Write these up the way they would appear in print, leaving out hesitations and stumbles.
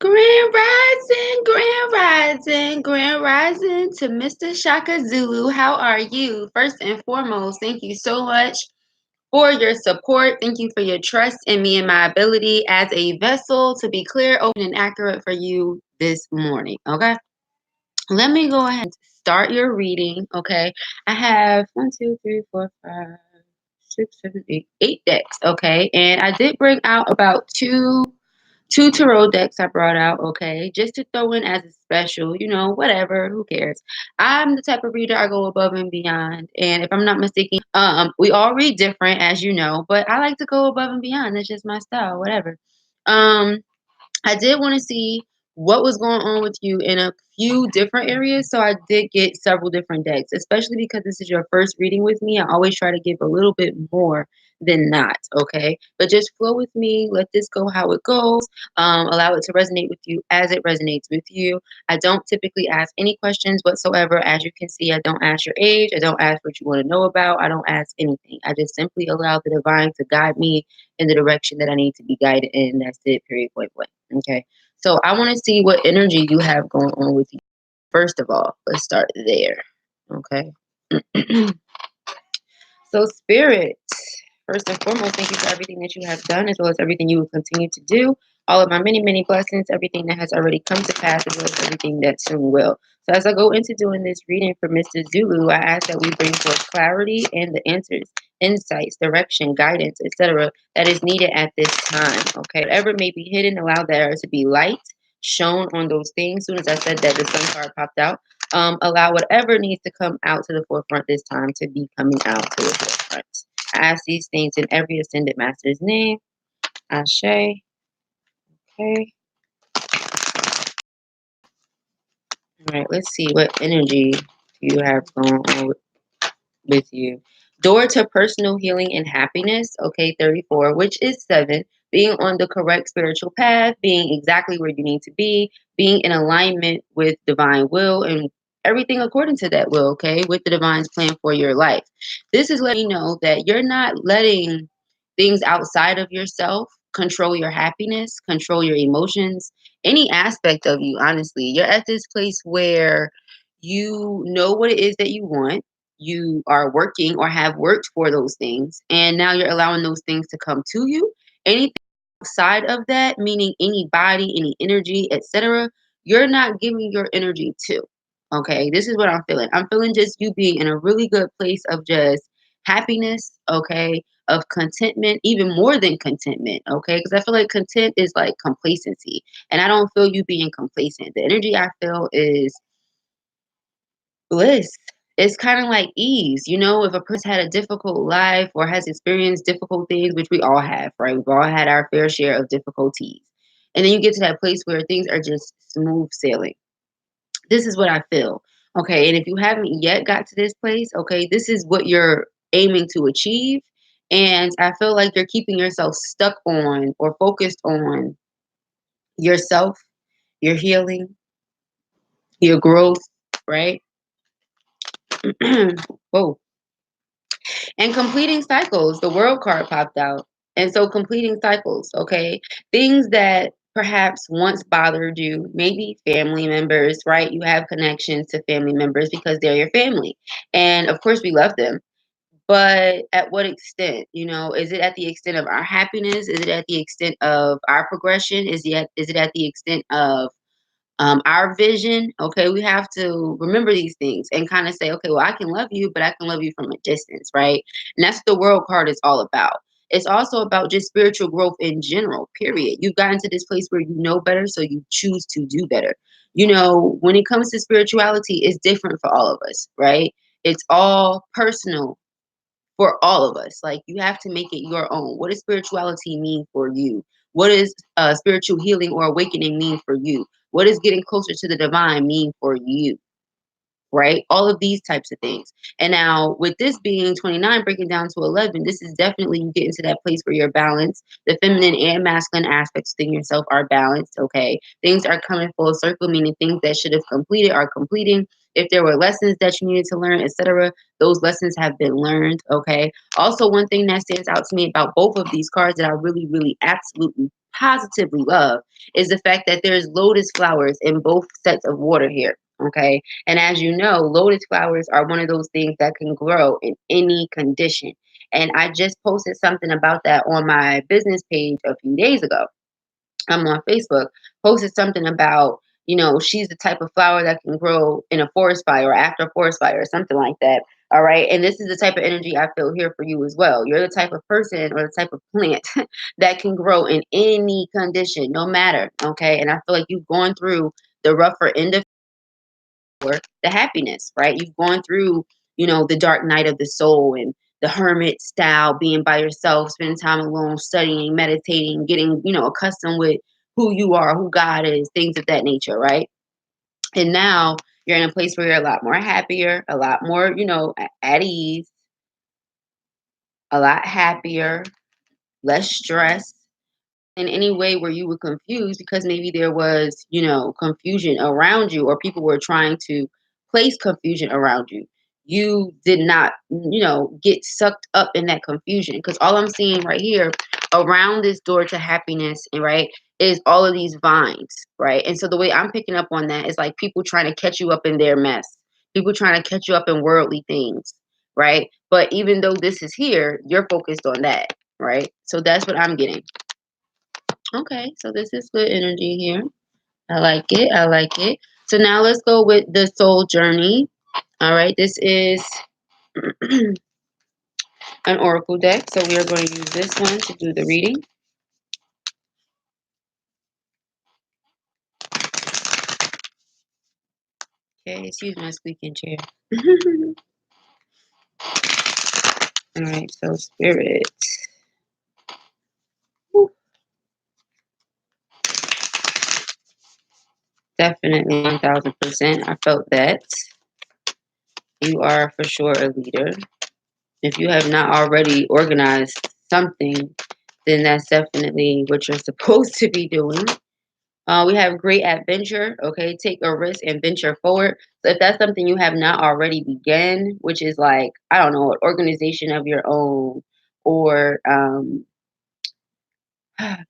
Grand rising to Mr. Shaka Zulu. How are you? First and foremost, thank you so much for your support. Thank you for your trust in me and my ability as a vessel to be clear, open, and accurate for you this morning. Okay. Let me go ahead and start your reading. Okay. I have 8 decks. Okay. And I did bring out about two tarot decks I brought out, okay, just to throw in as a special, whatever, who cares? I'm the type of reader I go above and beyond, and if I'm not mistaken, we all read different, as you know, but I like to go above and beyond. That's just my style, whatever. Um, I did want to see what was going on with you in a few different areas. So I did get several different decks, especially because this is your first reading with me. I always try to give a little bit more than not. Okay. But just flow with me. Let this go how it goes. Allow it to resonate with you as it resonates with you. I don't typically ask any questions whatsoever. As you can see, I don't ask your age. I don't ask what you want to know about. I don't ask anything. I just simply allow the divine to guide me in the direction that I need to be guided in. That's it, period, point blank. Okay. So I want to see what energy you have going on with you. First of all, let's start there. Okay. So, Spirit, first and foremost, thank you for everything that you have done, as well as everything you will continue to do. All of my many, many blessings, everything that has already come to pass, as well as everything that soon will. So, as I go into doing this reading for Mr. Zulu, I ask that we bring forth clarity and the answers, insights, direction, guidance, etc., that is needed at this time. Okay, whatever may be hidden, allow there to be light shown on those things. As soon as I said that, the sun card popped out. Allow whatever needs to come out to the forefront this time to be coming out to the forefront. I ask these things in every ascended master's name. Ashe. Okay. All right. Let's see what energy you have going on with you. Door to personal healing and happiness. Okay, 34, which is 7. Being on the correct spiritual path, being exactly where you need to be, being in alignment with divine will and everything according to that will, okay, with the divine's plan for your life. This is letting you know that you're not letting things outside of yourself control your happiness, control your emotions, any aspect of you, honestly. You're at this place where you know what it is that you want, you are working or have worked for those things, and now you're allowing those things to come to you. Anything outside of that, meaning any body, any energy, etc., you're not giving your energy to. Okay, this is what I'm feeling. I'm feeling just you being in a really good place of just happiness, okay, of contentment, even more than contentment, okay, because I feel like content is like complacency, and I don't feel you being complacent. The energy I feel is bliss. It's kind of like ease. If a person had a difficult life or has experienced difficult things, which we all have, right? We've all had our fair share of difficulties. And then you get to that place where things are just smooth sailing. This is what I feel. Okay. And if you haven't yet got to this place, okay, this is what you're aiming to achieve. And I feel like you're keeping yourself stuck on or focused on yourself, your healing, your growth, right? Whoa. And completing cycles, the world card popped out. And so completing cycles, okay? Things that perhaps once bothered you, maybe family members, right? You have connections to family members because they're your family. And of course, we love them. But at what extent? Is it at the extent of our happiness? Is it at the extent of our progression? Is it at the extent of our vision? Okay, we have to remember these things and kind of say, okay, well, I can love you, but I can love you from a distance, right? And that's what the world card is all about. It's also about just spiritual growth in general, period. You've gotten to this place where you know better, so you choose to do better. When it comes to spirituality, it's different for all of us, right? It's all personal for all of us. Like, you have to make it your own. What does spirituality mean for you? What does spiritual healing or awakening mean for you? What does getting closer to the divine mean for you? Right? All of these types of things. And now, with this being 29, breaking down to 11, this is definitely you get into that place where you're balanced. The feminine and masculine aspects within yourself are balanced. Okay. Things are coming full circle, meaning things that should have completed are completing. If there were lessons that you needed to learn, etc., those lessons have been learned. Okay. Also, one thing that stands out to me about both of these cards that I really, really, absolutely, positively love is the fact that there's lotus flowers in both sets of water here. Okay. And as you know, lotus flowers are one of those things that can grow in any condition. And I just posted something about that on my business page a few days ago. I'm on Facebook, posted something about, she's the type of flower that can grow in a forest fire or after a forest fire or something like that. All right. And this is the type of energy I feel here for you as well. You're the type of person or the type of plant that can grow in any condition, no matter. Okay. And I feel like you've gone through the rougher end of the happiness, right? You've gone through, the dark night of the soul and the hermit style, being by yourself, spending time alone, studying, meditating, getting, accustomed with who you are, who God is, things of that nature, right? And now you're in a place where you're a lot more happier, a lot more, at ease, a lot happier, less stress in any way where you were confused because maybe there was, confusion around you or people were trying to place confusion around you. You did not, get sucked up in that confusion because all I'm seeing right here around this door to happiness and right is all of these vines, right? And so the way I'm picking up on that is like people trying to catch you up in their mess, people trying to catch you up in worldly things, right? But even though this is here, you're focused on that, right? So that's what I'm getting. Okay, so this is good energy here. I like it. I like it. So now let's go with the soul journey. All right, this is an oracle deck. So we are going to use this one to do the reading. Okay, excuse my squeaking chair. All right, so spirit. Woo. Definitely 1000%. I felt that. You are for sure a leader. If you have not already organized something, then that's definitely what you're supposed to be doing. We have great adventure. Okay, take a risk and venture forward. So if that's something you have not already begun, which is like I don't know, an organization of your own, or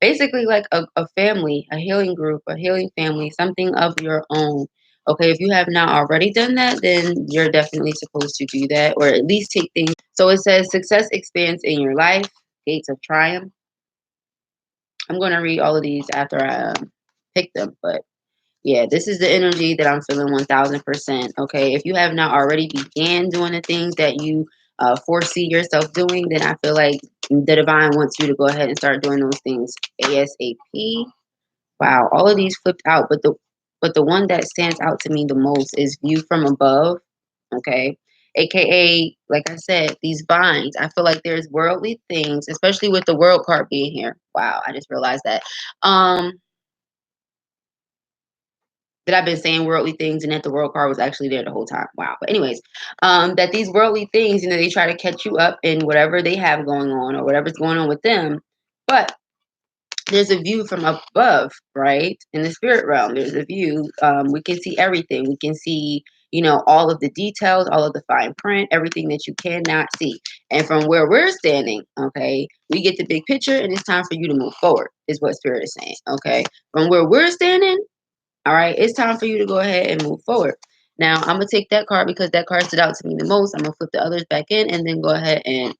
basically like a family, a healing group, a healing family, something of your own. Okay, if you have not already done that, then you're definitely supposed to do that, or at least take things. So it says success expands in your life, gates of triumph. I'm going to read all of these after I pick them, but yeah, this is the energy that I'm feeling 1000%. Okay. If you have not already began doing the things that you foresee yourself doing, then I feel like the divine wants you to go ahead and start doing those things ASAP. Wow, all of these flipped out, but the one that stands out to me the most is view from above. Okay. AKA, like I said, these vines. I feel like there's worldly things, especially with the world card being here. Wow, I just realized that. That I've been saying worldly things and that the world card was actually there the whole time. Wow. But anyways, that these worldly things, they try to catch you up in whatever they have going on or whatever's going on with them. But there's a view from above, right? In the spirit realm, there's a view. We can see everything. We can see, all of the details, all of the fine print, everything that you cannot see. And from where we're standing, okay, we get the big picture and it's time for you to move forward, is what spirit is saying. Okay. From where we're standing, all right, it's time for you to go ahead and move forward. Now, I'm going to take that card because that card stood out to me the most. I'm going to flip the others back in and then go ahead and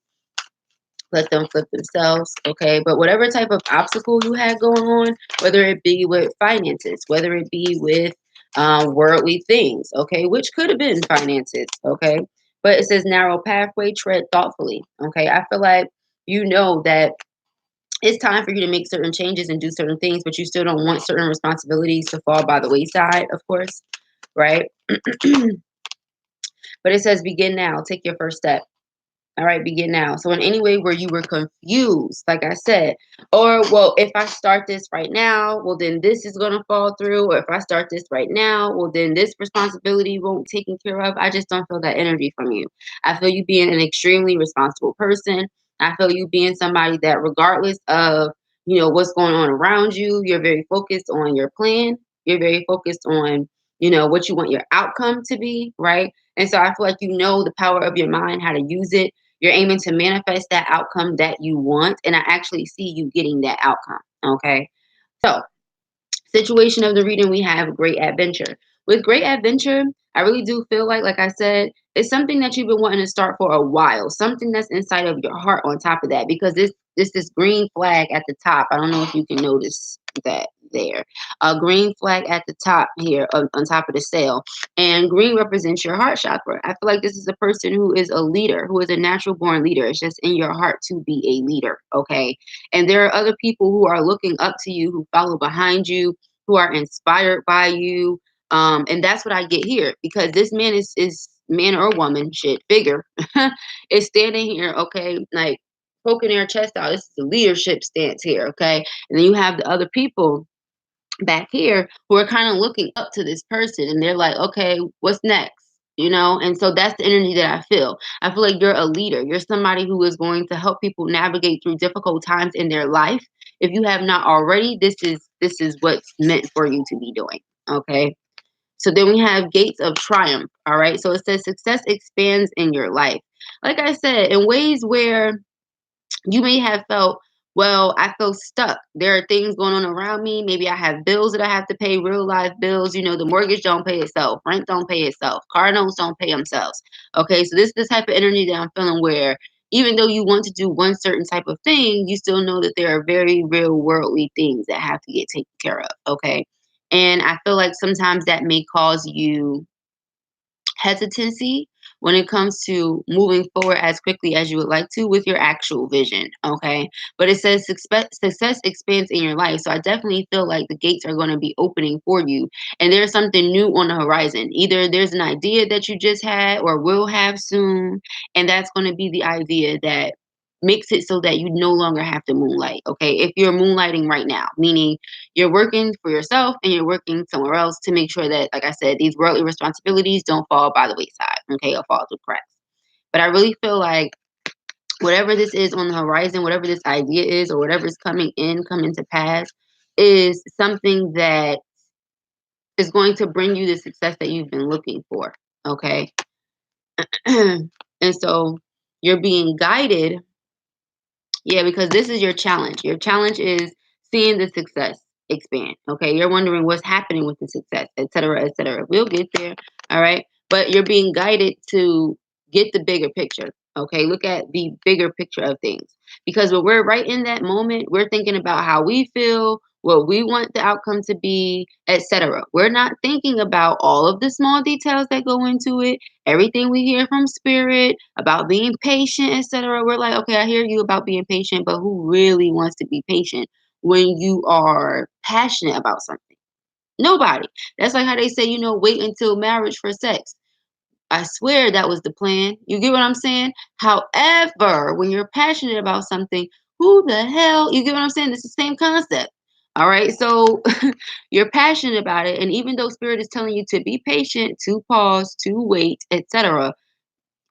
let them flip themselves. Okay, but whatever type of obstacle you had going on, whether it be with finances, whether it be with worldly things, okay, which could have been finances, okay, but it says narrow pathway, tread thoughtfully. Okay, I feel like that it's time for you to make certain changes and do certain things, but you still don't want certain responsibilities to fall by the wayside, of course, right? But it says begin now, take your first step. All right, begin now. So in any way where you were confused, like I said, or well, if I start this right now, well then this is gonna fall through, or if I start this right now, well then this responsibility won't be taken care of. I just don't feel that energy from you. I feel you being an extremely responsible person. I feel you being somebody that regardless of, what's going on around you, you're very focused on your plan. You're very focused on, what you want your outcome to be, right? And so I feel like you know the power of your mind, how to use it. You're aiming to manifest that outcome that you want. And I actually see you getting that outcome. Okay. So, situation of the reading, we have great adventure. With great adventure, I really do feel like I said, it's something that you've been wanting to start for a while, something that's inside of your heart on top of that, because this green flag at the top. I don't know if you can notice that there. A green flag at the top here on top of the sail. And green represents your heart chakra. I feel like this is a person who is a leader, who is a natural born leader. It's just in your heart to be a leader. Okay. And there are other people who are looking up to you, who follow behind you, who are inspired by you. And that's what I get here, because this man is man or woman, shit, figure, is standing here, okay, like poking their chest out. This is the leadership stance here, okay? And then you have the other people back here who are kind of looking up to this person, and they're like, okay, what's next? And so that's the energy that I feel. I feel like you're a leader. You're somebody who is going to help people navigate through difficult times in their life. If you have not already, this is what's meant for you to be doing. Okay. So then we have gates of triumph. All right. So it says success expands in your life. Like I said, in ways where you may have felt, well, I feel stuck. There are things going on around me. Maybe I have bills that I have to pay, real life bills. The mortgage don't pay itself, rent don't pay itself, car notes don't pay themselves. Okay, so this type of energy that I'm feeling, where even though you want to do one certain type of thing, you still know that there are very real worldly things that have to get taken care of. Okay, and I feel like sometimes that may cause you hesitancy when it comes to moving forward as quickly as you would like to with your actual vision. Okay. But it says success expands in your life. So I definitely feel like the gates are going to be opening for you. And there's something new on the horizon. Either there's an idea that you just had or will have soon. And that's going to be the idea that makes it so that you no longer have to moonlight. Okay. If you're moonlighting right now, meaning you're working for yourself and you're working somewhere else to make sure that, like I said, these worldly responsibilities don't fall by the wayside, okay, or fall through cracks. But I really feel like whatever this is on the horizon, whatever this idea is, or whatever is coming to pass, is something that is going to bring you the success that you've been looking for, okay? And so you're being guided. Yeah, because this is your challenge. Your challenge is seeing the success expand. Okay. You're wondering what's happening with the success, et cetera, et cetera. We'll get there. All right. But you're being guided to get the bigger picture. Okay. Look at the bigger picture of things. Because when we're right in that moment, we're thinking about how we feel, what we want the outcome to be, etc. We're not thinking about all of the small details that go into it, everything we hear from spirit about being patient, etc. We're like, okay, I hear you about being patient, but who really wants to be patient when you are passionate about something? Nobody. That's like how they say, wait until marriage for sex. I swear that was the plan. You get what I'm saying? However, when you're passionate about something, who the hell, you get what I'm saying? It's the same concept. All right. So you're passionate about it. And even though spirit is telling you to be patient, to pause, to wait, etc.,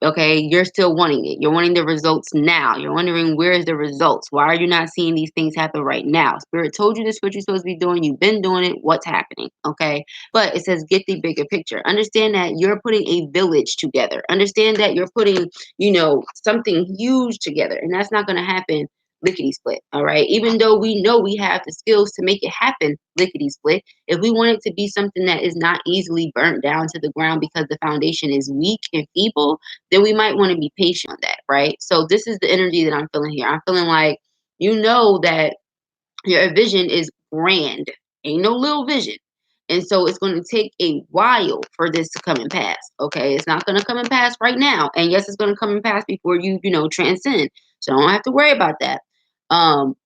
okay, you're still wanting it. You're wanting the results now. You're wondering, where is the results? Why are you not seeing these things happen right now? Spirit told you this is what you're supposed to be doing. You've been doing it. What's happening? Okay. But it says get the bigger picture. Understand that you're putting a village together. Understand that you're putting, something huge together. And that's not going to happen lickety split. All right. Even though we know we have the skills to make it happen lickety split, if we want it to be something that is not easily burnt down to the ground because the foundation is weak and feeble, then we might want to be patient on that, right? So this is the energy that I'm feeling here. I'm feeling like that your vision is grand. Ain't no little vision. And so it's going to take a while for this to come and pass. Okay. It's not going to come and pass right now. And yes, it's going to come and pass before you transcend. So I don't have to worry about that. Um,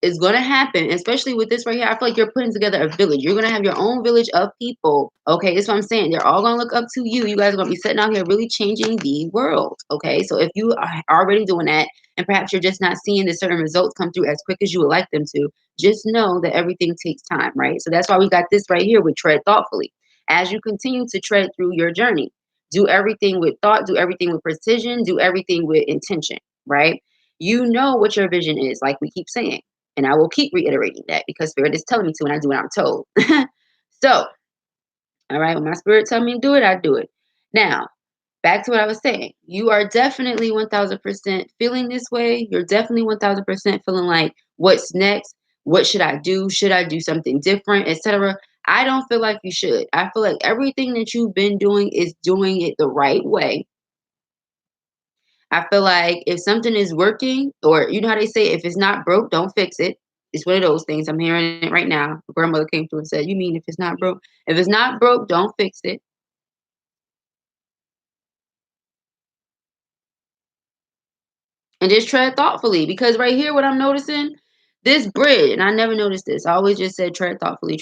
is going to happen, especially with this right here. I feel like you're putting together a village. You're going to have your own village of people. Okay, that's what I'm saying. They're all going to look up to you. You guys are going to be sitting out here really changing the world. Okay, so if you are already doing that, and perhaps you're just not seeing the certain results come through as quick as you would like them to, just know that everything takes time, right? So that's why we got this right here with tread thoughtfully. As you continue to tread through your journey, do everything with thought, do everything with precision, do everything with intention, right? You know what your vision is, like we keep saying. And I will keep reiterating that because Spirit is telling me to, and I do what I'm told. So All right. When my spirit tell me to do it, I do it. Now, back to what I was saying. You are definitely 1000% feeling this way. You're definitely 1000% feeling like, what's next? What should I do? Should I do something different, etc.? I don't feel like you should. I feel like everything that you've been doing is doing it the right way. I feel like if something is working, or you know how they say, if it's not broke, don't fix it. It's one of those things. I'm hearing it right now. My grandmother came through and said, "You mean if it's not broke? If it's not broke, don't fix it." And just tread thoughtfully, because right here, what I'm noticing, this bridge, and I never noticed this. I always just said tread thoughtfully.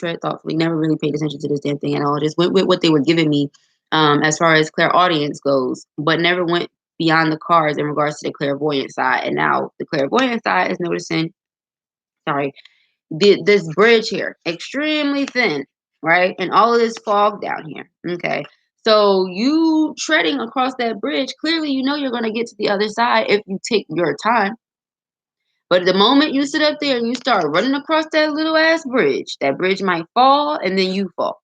Never really paid attention to this damn thing at all. Just went with what they were giving me, as far as clairaudience goes, but never went beyond the cards in regards to the clairvoyant side. And now the clairvoyant side is noticing, sorry, this bridge here, extremely thin, right? And all of this fog down here. Okay. So you treading across that bridge, clearly you know you're going to get to the other side if you take your time. But the moment you sit up there and you start running across that little ass bridge, that bridge might fall and then you fall.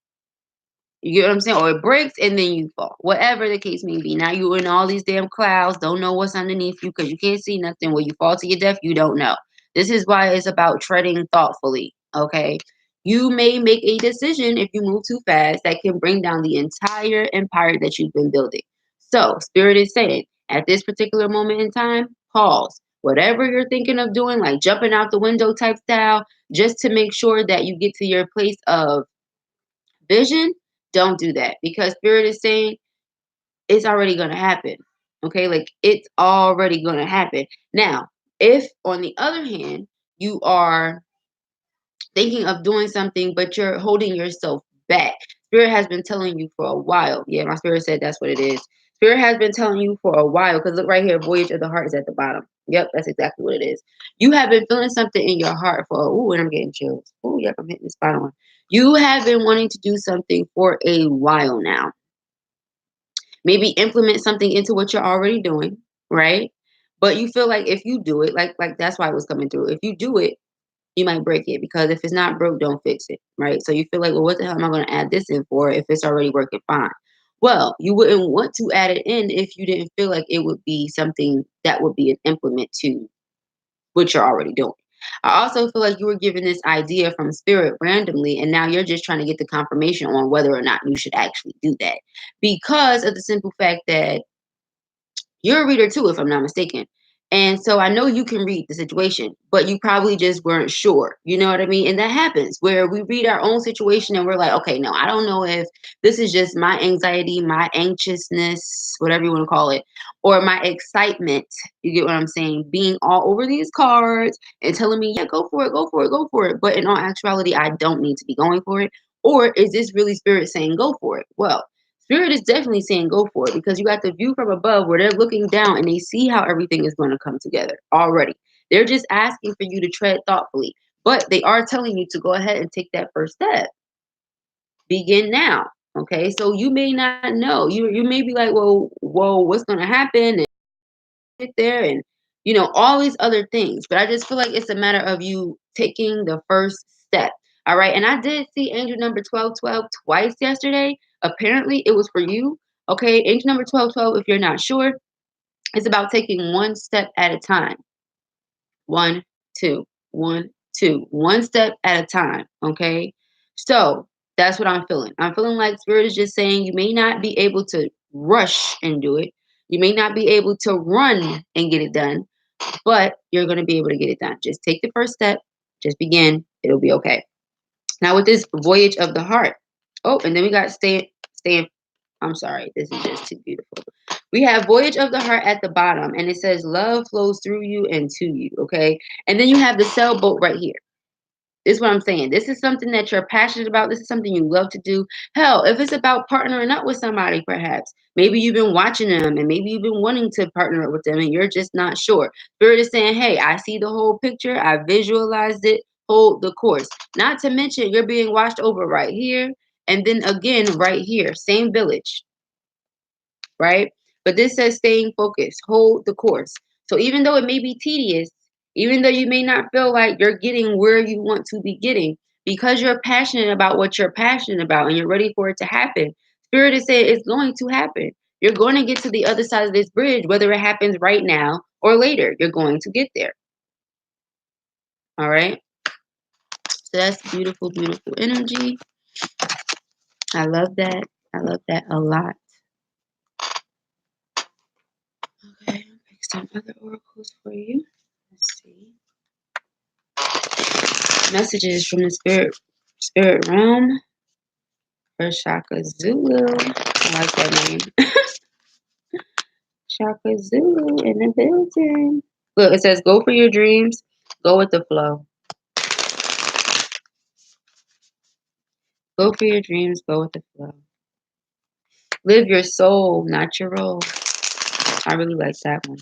You get what I'm saying? Or it breaks and then you fall. Whatever the case may be. Now you're in all these damn clouds, don't know what's underneath you because you can't see nothing. When you fall to your death, you don't know. This is why it's about treading thoughtfully. Okay. You may make a decision if you move too fast that can bring down the entire empire that you've been building. So, Spirit is saying at this particular moment in time, pause. Whatever you're thinking of doing, like jumping out the window type style, just to make sure that you get to your place of vision, don't do that, because spirit is saying it's already going to happen. Okay, like it's already going to happen. Now, if on the other hand, you are thinking of doing something, but you're holding yourself back, spirit has been telling you for a while. Yeah, my spirit said that's what it is. Spirit has been telling you for a while, because look right here, voyage of the heart is at the bottom. Yep, that's exactly what it is. You have been feeling something in your heart for, oh, and I'm getting chills. Oh, yep, I'm hitting the spot on. You have been wanting to do something for a while now. Maybe implement something into what you're already doing, right? But you feel like if you do it, like that's why it was coming through. If you do it, you might break it, because if it's not broke, don't fix it, right? So you feel like, well, what the hell am I going to add this in for if it's already working fine? Well, you wouldn't want to add it in if you didn't feel like it would be something that would be an implement to what you're already doing. I also feel like you were given this idea from spirit randomly, and now you're just trying to get the confirmation on whether or not you should actually do that, because of the simple fact that you're a reader too, if I'm not mistaken. And so I know you can read the situation, but you probably just weren't sure. You know what I mean? And that happens where we read our own situation and we're like, okay, no, I don't know if this is just my anxiety, my anxiousness, whatever you want to call it, or my excitement. You get what I'm saying? Being all over these cards and telling me, yeah, go for it, go for it, go for it. But in all actuality, I don't need to be going for it. Or is this really spirit saying go for it? Well, spirit is definitely saying go for it, because you got the view from above where they're looking down and they see how everything is going to come together already. They're just asking for you to tread thoughtfully, but they are telling you to go ahead and take that first step. Begin now. Okay, so you may not know. You may be like, well, whoa, what's going to happen? And get there, and all these other things. But I just feel like it's a matter of you taking the first step. All right. And I did see angel number 1212 twice yesterday. Apparently it was for you. Okay. Angel number 1212, if you're not sure, it's about taking one step at a time. One, two, one, two, one step at a time. Okay. So that's what I'm feeling. I'm feeling like spirit is just saying you may not be able to rush and do it. You may not be able to run and get it done, but you're going to be able to get it done. Just take the first step. Just begin. It'll be okay. Now with this voyage of the heart. Oh, and then we got stay. I'm sorry. This is just too beautiful. We have voyage of the heart at the bottom, and it says love flows through you and to you. Okay. And then you have the sailboat right here. This is what I'm saying. This is something that you're passionate about. This is something you love to do. Hell, if it's about partnering up with somebody, perhaps. Maybe you've been watching them and maybe you've been wanting to partner up with them and you're just not sure. Spirit is saying, hey, I see the whole picture. I visualized it. Hold the course. Not to mention you're being watched over right here. And then again, right here. Same village, right? But this says staying focused, hold the course. So even though it may be tedious, even though you may not feel like you're getting where you want to be getting, because you're passionate about what you're passionate about and you're ready for it to happen. Spirit is saying it's going to happen. You're going to get to the other side of this bridge, whether it happens right now or later. You're going to get there. All right. So that's beautiful, beautiful energy. I love that. I love that a lot. Okay, I'll pick some other oracles for you. Let's see. Messages from the spirit realm for Shaka Zulu. I like that name. Shaka Zulu in the building. Look, it says, go for your dreams, go with the flow. Go for your dreams, go with the flow. Live your soul, not your role. I really like that one.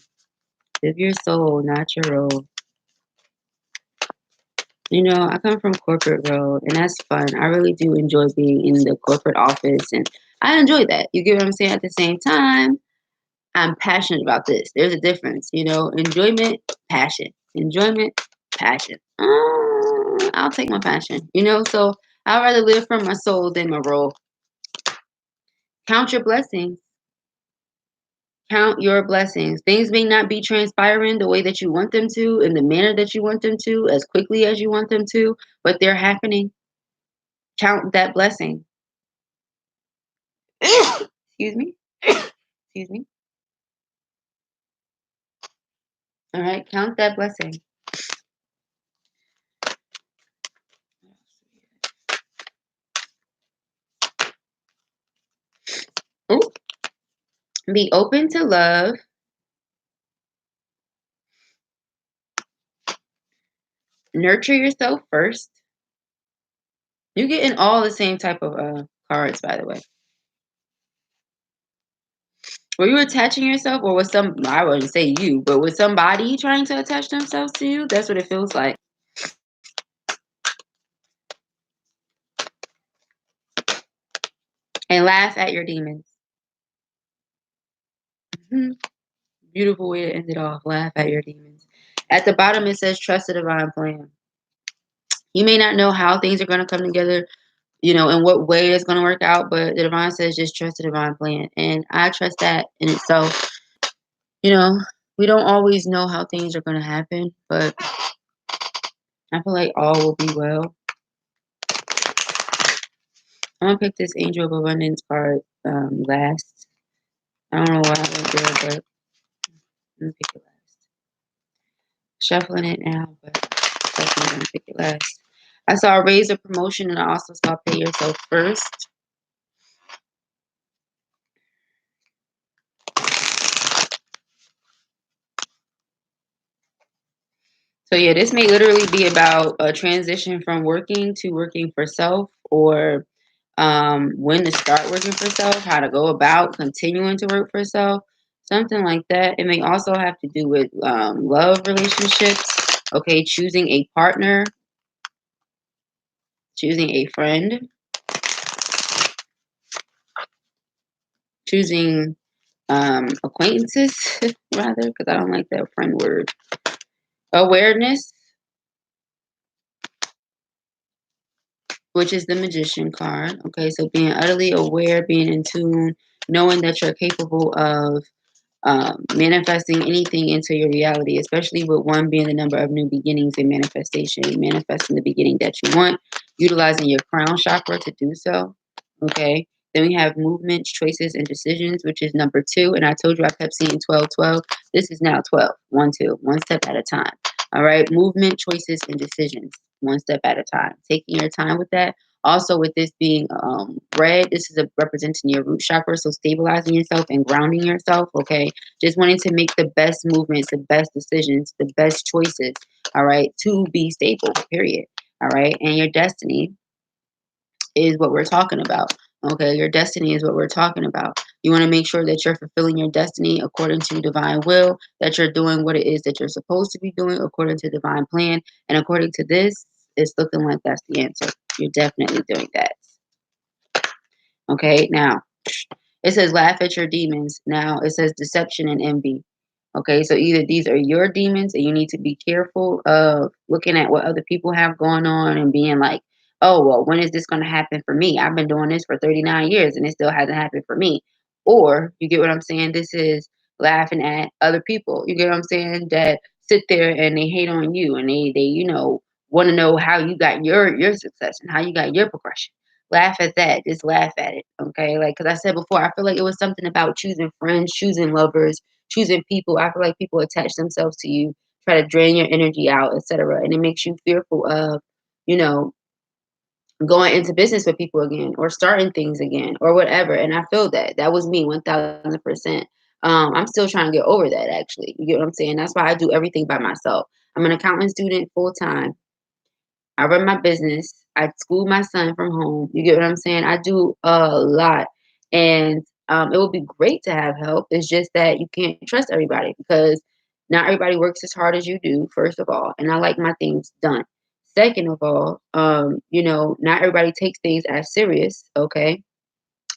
Live your soul, not your role. You know, I come from corporate world, and that's fun. I really do enjoy being in the corporate office, and I enjoy that. You get what I'm saying? At the same time, I'm passionate about this. There's a difference, you know. Enjoyment, passion. Enjoyment, passion. I'll take my passion, you know. So I'd rather live from my soul than my role. Count your blessings. Count your blessings. Things may not be transpiring the way that you want them to, in the manner that you want them to, as quickly as you want them to, but they're happening. Count that blessing. Excuse me. Excuse me. All right. Count that blessing. Ooh. Be open to love. Nurture yourself first. You're getting all the same type of cards, by the way. Were you attaching yourself, or was I wouldn't say you, but was somebody trying to attach themselves to you? That's what it feels like. And laugh at your demons. Beautiful way to end it off. Laugh at your demons. At the bottom, it says, trust the divine plan. You may not know how things are going to come together, you know, in what way it's going to work out, but the divine says just trust the divine plan. And I trust that in itself. You know, we don't always know how things are going to happen, but I feel like all will be well. I'm going to pick this Angel of Abundance card last. I don't know why I went there, but I'm going to pick it last. Shuffling it now, but definitely going to pick it last. I saw raise a promotion, and I also saw pay yourself first. So yeah, this may literally be about a transition from working to working for self, or when to start working for self, how to go about continuing to work for self, something like that. It may also have to do with love relationships. Okay, choosing a partner, choosing a friend, choosing acquaintances, rather, because I don't like that friend word. Awareness, which is the Magician card. Okay, so being utterly aware, being in tune, knowing that you're capable of manifesting anything into your reality, especially with one being the number of new beginnings and manifestation, manifesting the beginning that you want, utilizing your crown chakra to do so. Okay. Then we have movements, choices, and decisions, which is number 2. And I told you I kept seeing 12, 12. This is now 12. 1, 2, one step at a time. All right. Movement, choices, and decisions, one step at a time. Taking your time with that. Also, with this being red, this is representing your root chakra, so stabilizing yourself and grounding yourself, okay? Just wanting to make the best movements, the best decisions, the best choices, all right, to be stable, period, all right? And your destiny is what we're talking about, okay? Your destiny is what we're talking about. You want to make sure that you're fulfilling your destiny according to divine will, that you're doing what it is that you're supposed to be doing according to divine plan, and according to this, it's looking like that's the answer. You're definitely doing that. Okay, now it says laugh at your demons. Now it says deception and envy. Okay, so either these are your demons and you need to be careful of looking at what other people have going on and being like oh, well, when is this going to happen for me? I've been doing this for 39 years and it still hasn't happened for me. Or you get what I'm saying? This is laughing at other people. You get what I'm saying? That sit there and they hate on you and they want to know how you got your success and how you got your progression. Laugh at that. Just laugh at it. Okay. Like, cause I said before, I feel like it was something about choosing friends, choosing lovers, choosing people. I feel like people attach themselves to you, try to drain your energy out, etc. And it makes you fearful of, you know, going into business with people again or starting things again or whatever. And I feel that that was me 1000%. I'm still trying to get over that actually. You get what I'm saying? That's why I do everything by myself. I'm an accounting student full time. I run my business. I school my son from home. You get what I'm saying? I do a lot. And it would be great to have help. It's just that you can't trust everybody because not everybody works as hard as you do, first of all. And I like my things done. Second of all, not everybody takes things as serious, okay?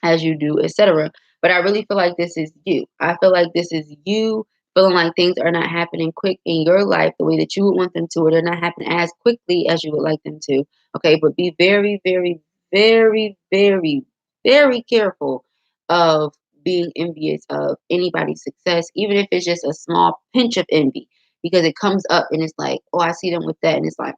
As you do, etc. But I really feel like this is you. I feel like this is you feeling like things are not happening quick in your life the way that you would want them to, or they're not happening as quickly as you would like them to. Okay, but be very, very, very, very, very careful of being envious of anybody's success, even if it's just a small pinch of envy, because it comes up and it's like, oh, I see them with that, and it's like,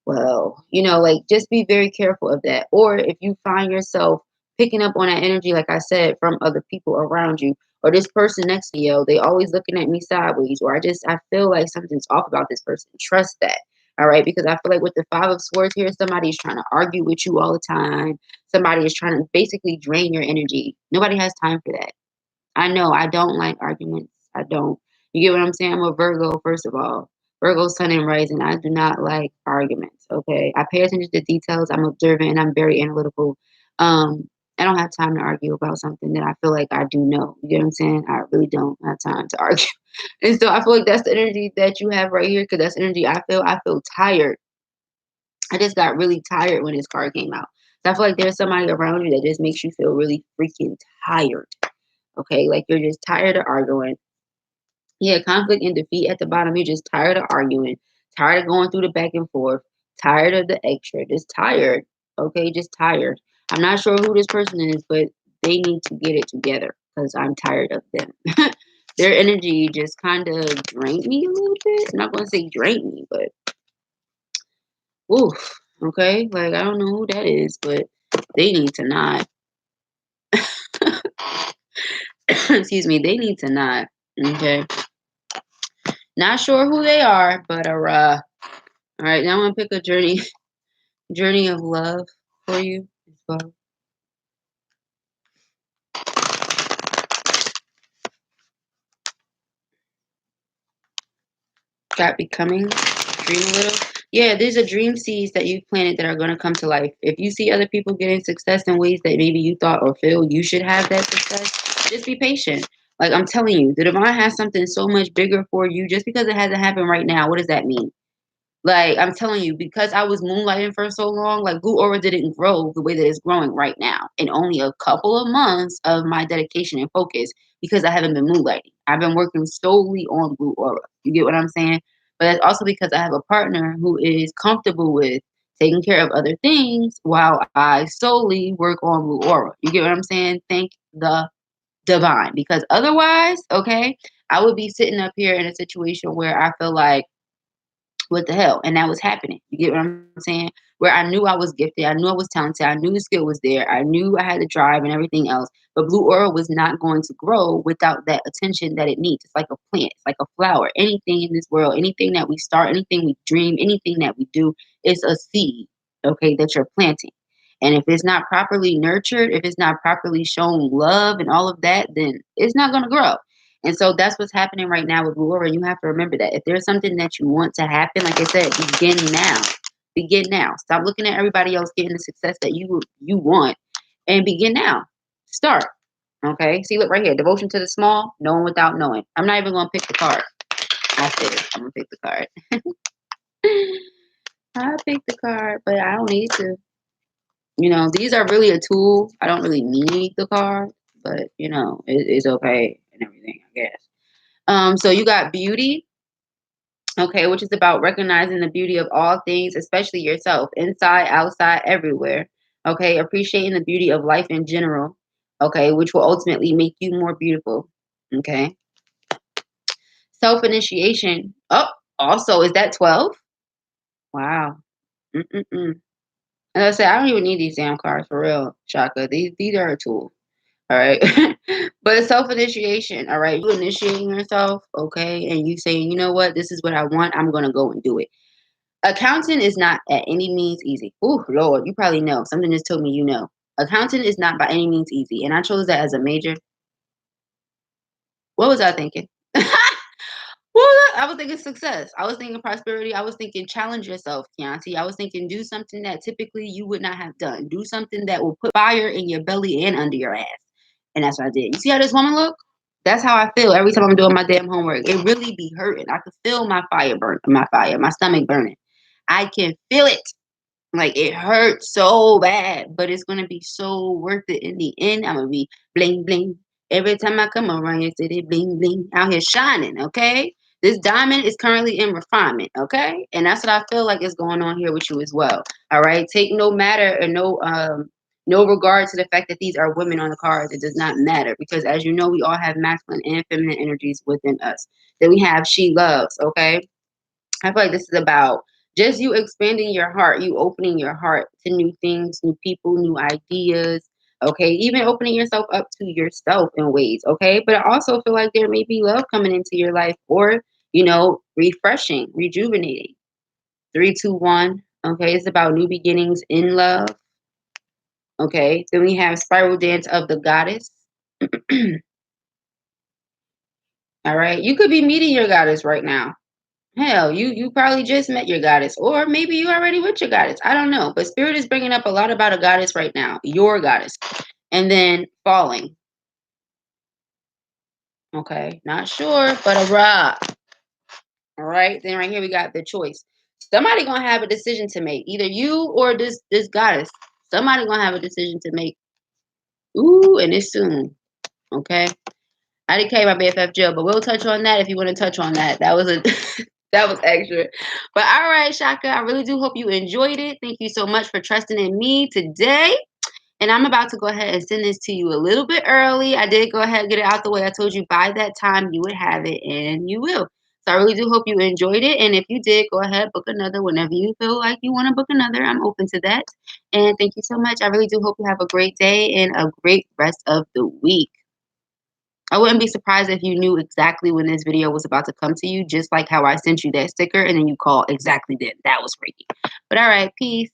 well, like just be very careful of that. Or if you find yourself picking up on that energy, like I said, from other people around you, or this person next to you, they always looking at me sideways, or I feel like something's off about this person. Trust that. All right. Because I feel like with the Five of Swords here, somebody's trying to argue with you all the time. Somebody is trying to basically drain your energy. Nobody has time for that. I know I don't like arguments. I don't. You get what I'm saying? I'm a Virgo, first of all. Virgo, sun and rising. I do not like arguments. Okay. I pay attention to details. I'm observant and I'm very analytical. I don't have time to argue about something that I feel like I do know. You get what I'm saying? I really don't have time to argue. And so I feel like that's the energy that you have right here because that's energy I feel. I feel tired. I just got really tired when this card came out. So I feel like there's somebody around you that just makes you feel really freaking tired. Okay, like you're just tired of arguing. Yeah, conflict and defeat at the bottom. You're just tired of arguing, tired of going through the back and forth, tired of the extra, just tired. Okay, just tired. I'm not sure who this person is, but they need to get it together because I'm tired of them. Their energy just kind of drained me a little bit. I'm not going to say drained me, but oof. Okay, like I don't know who that is, but they need to not. Excuse me, they need to not. Okay. Not sure who they are, but all right, now I'm gonna pick a journey of love for you as well. Got becoming, dream a little. Yeah, these are dream seeds that you've planted that are gonna come to life. If you see other people getting success in ways that maybe you thought or feel you should have that success, just be patient. Like I'm telling you, the divine has something so much bigger for you. Just because it hasn't happened right now, what does that mean? Like, I'm telling you, because I was moonlighting for so long, like Blue Aura didn't grow the way that it's growing right now in only a couple of months of my dedication and focus because I haven't been moonlighting. I've been working solely on Blue Aura. You get what I'm saying? But that's also because I have a partner who is comfortable with taking care of other things while I solely work on Blue Aura. You get what I'm saying? Thank the divine. Because otherwise, okay, I would be sitting up here in a situation where I feel like, what the hell? And that was happening. You get what I'm saying? Where I knew I was gifted, I knew I was talented, I knew the skill was there, I knew I had the drive and everything else. But Blue Aura was not going to grow without that attention that it needs. It's like a plant, it's like a flower. Anything in this world, anything that we start, anything we dream, anything that we do, is a seed, okay, that you're planting. And if it's not properly nurtured, if it's not properly shown love and all of that, then it's not going to grow. And so that's what's happening right now with Blue Aura. You have to remember that if there's something that you want to happen, like I said, begin now. Begin now. Stop looking at everybody else getting the success that you want, and begin now. Start. Okay. See, look right here. Devotion to the small, knowing without knowing. I'm not even gonna pick the card. I said it. I'm gonna pick the card. I picked the card, but I don't need to. These are really a tool. I don't really need the card, but it's okay and everything, I guess. So you got beauty, Okay, which is about recognizing the beauty of all things, especially yourself, inside, outside, everywhere. Okay, appreciating the beauty of life in general. Okay, which will ultimately make you more beautiful. Okay, self initiation. Oh, also, is that 12? Wow. Mm-mm-mm. As I said, I don't even need these damn cards for real, Shaka. These are a tool. All right. But self initiation, all right. You initiating yourself, okay, and you saying, you know what, this is what I want, I'm gonna go and do it. Accounting is not at any means easy. Ooh, Lord, you probably know. Something just told me you know. Accounting is not by any means easy. And I chose that as a major. What was I thinking? Well, I was thinking success. I was thinking prosperity. I was thinking challenge yourself, Chianti. I was thinking do something that typically you would not have done. Do something that will put fire in your belly and under your ass. And that's what I did. You see how this woman look? That's how I feel every time I'm doing my damn homework. It really be hurting. I can feel my stomach burning. I can feel it. Like it hurts so bad, but it's gonna be so worth it in the end. I'm gonna be bling bling every time I come around your city, bling bling out here shining. Okay, this diamond is currently in refinement. Okay, and that's what I feel like is going on here with you as well. All right, take no matter or no regard to the fact that these are women on the cards. It does not matter because, as you know, we all have masculine and feminine energies within us. Then we have she loves. Okay, I feel like this is about just you expanding your heart, you opening your heart to new things, new people, new ideas. Okay, even opening yourself up to yourself in ways. Okay, but I also feel like there may be love coming into your life, or refreshing, rejuvenating. 3, 2, 1. Okay, it's about new beginnings in love. Okay, then we have spiral dance of the goddess. All right, you could be meeting your goddess right now. Hell, you probably just met your goddess, or maybe you already with your goddess. I don't know, but spirit is bringing up a lot about a goddess right now, your goddess, and then falling. Okay, not sure, but a rock. All right, then right here we got the choice. Somebody gonna have a decision to make, either you or this goddess. Somebody gonna have a decision to make. Ooh, and it's soon. Okay. I didn't carry my BFF Jill, but we'll touch on that if you want to touch on that. That was a that was extra. But all right, Shaka, I really do hope you enjoyed it. Thank you so much for trusting in me today. And I'm about to go ahead and send this to you a little bit early. I did go ahead and get it out the way. I told you by that time you would have it, and you will. So I really do hope you enjoyed it. And if you did, go ahead, book another whenever you feel like you want to book another. I'm open to that. And thank you so much. I really do hope you have a great day and a great rest of the week. I wouldn't be surprised if you knew exactly when this video was about to come to you, just like how I sent you that sticker and then you call exactly then. That was freaky. But all right, peace.